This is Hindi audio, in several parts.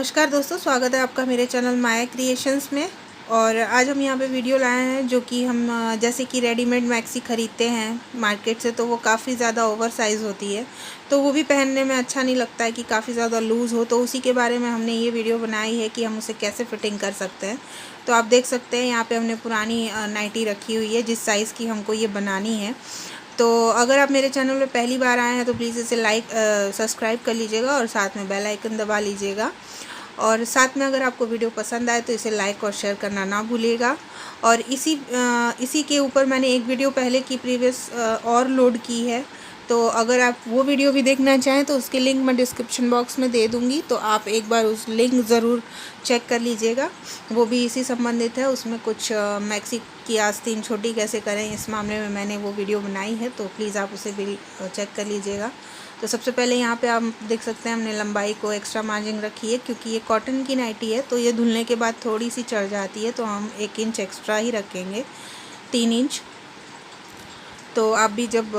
नमस्कार दोस्तों, स्वागत है आपका मेरे चैनल माया क्रिएशंस में। और आज हम यहाँ पे वीडियो लाए हैं जो कि हम जैसे कि रेडीमेड मैक्सी ख़रीदते हैं मार्केट से, तो वो काफ़ी ज़्यादा ओवर साइज़ होती है, तो वो भी पहनने में अच्छा नहीं लगता है कि काफ़ी ज़्यादा लूज़ हो। तो उसी के बारे में हमने ये वीडियो बनाई है कि हम उसे कैसे फ़िटिंग कर सकते हैं। तो आप देख सकते हैं यहाँ पर हमने पुरानी नाइटी रखी हुई है जिस साइज़ की हमको ये बनानी है। तो अगर आप मेरे चैनल पे पहली बार आए हैं तो प्लीज़ इसे सब्सक्राइब कर लीजिएगा और साथ में बेल आइकन दबा लीजिएगा। और साथ में अगर आपको वीडियो पसंद आए तो इसे लाइक और शेयर करना ना भूलिएगा। और इसी के ऊपर मैंने एक वीडियो पहले की प्रीवियस और लोड की है, तो अगर आप वो वीडियो भी देखना चाहें तो उसकी लिंक मैं डिस्क्रिप्शन बॉक्स में दे दूँगी, तो आप एक बार उस लिंक ज़रूर चेक कर लीजिएगा। वो भी इसी संबंधित है, उसमें कुछ मैक्सी की आस्तीन छोटी कैसे करें इस मामले में मैंने वो वीडियो बनाई है, तो प्लीज़ आप उसे भी चेक कर लीजिएगा। तो सबसे पहले यहाँ पे आप देख सकते हैं हमने लंबाई को एक्स्ट्रा मार्जिन रखी है, क्योंकि ये कॉटन की नाइटी है तो ये धुलने के बाद थोड़ी सी चढ़ जाती है, तो हम 1 इंच एक्स्ट्रा ही रखेंगे, 3 इंच। तो आप भी जब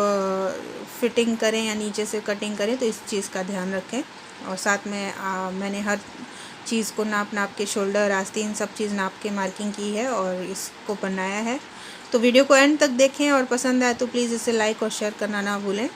फिटिंग करें या नीचे से कटिंग करें तो इस चीज़ का ध्यान रखें। और साथ में मैंने हर चीज़ को नाप के शोल्डर आस्तीन सब चीज़ नाप के मार्किंग की है और इसको बनाया है। तो वीडियो को एंड तक देखें और पसंद आए तो प्लीज़ इसे लाइक और शेयर करना ना भूलें।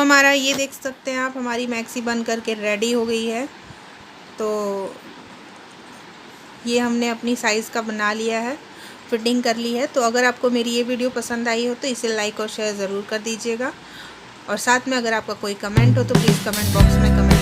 हमारा ये देख सकते हैं आप, हमारी मैक्सी बन करके रेडी हो गई है। तो ये हमने अपनी साइज़ का बना लिया है, फिटिंग कर ली है। तो अगर आपको मेरी ये वीडियो पसंद आई हो तो इसे लाइक और शेयर ज़रूर कर दीजिएगा। और साथ में अगर आपका कोई कमेंट हो तो प्लीज़ कमेंट बॉक्स में कमेंट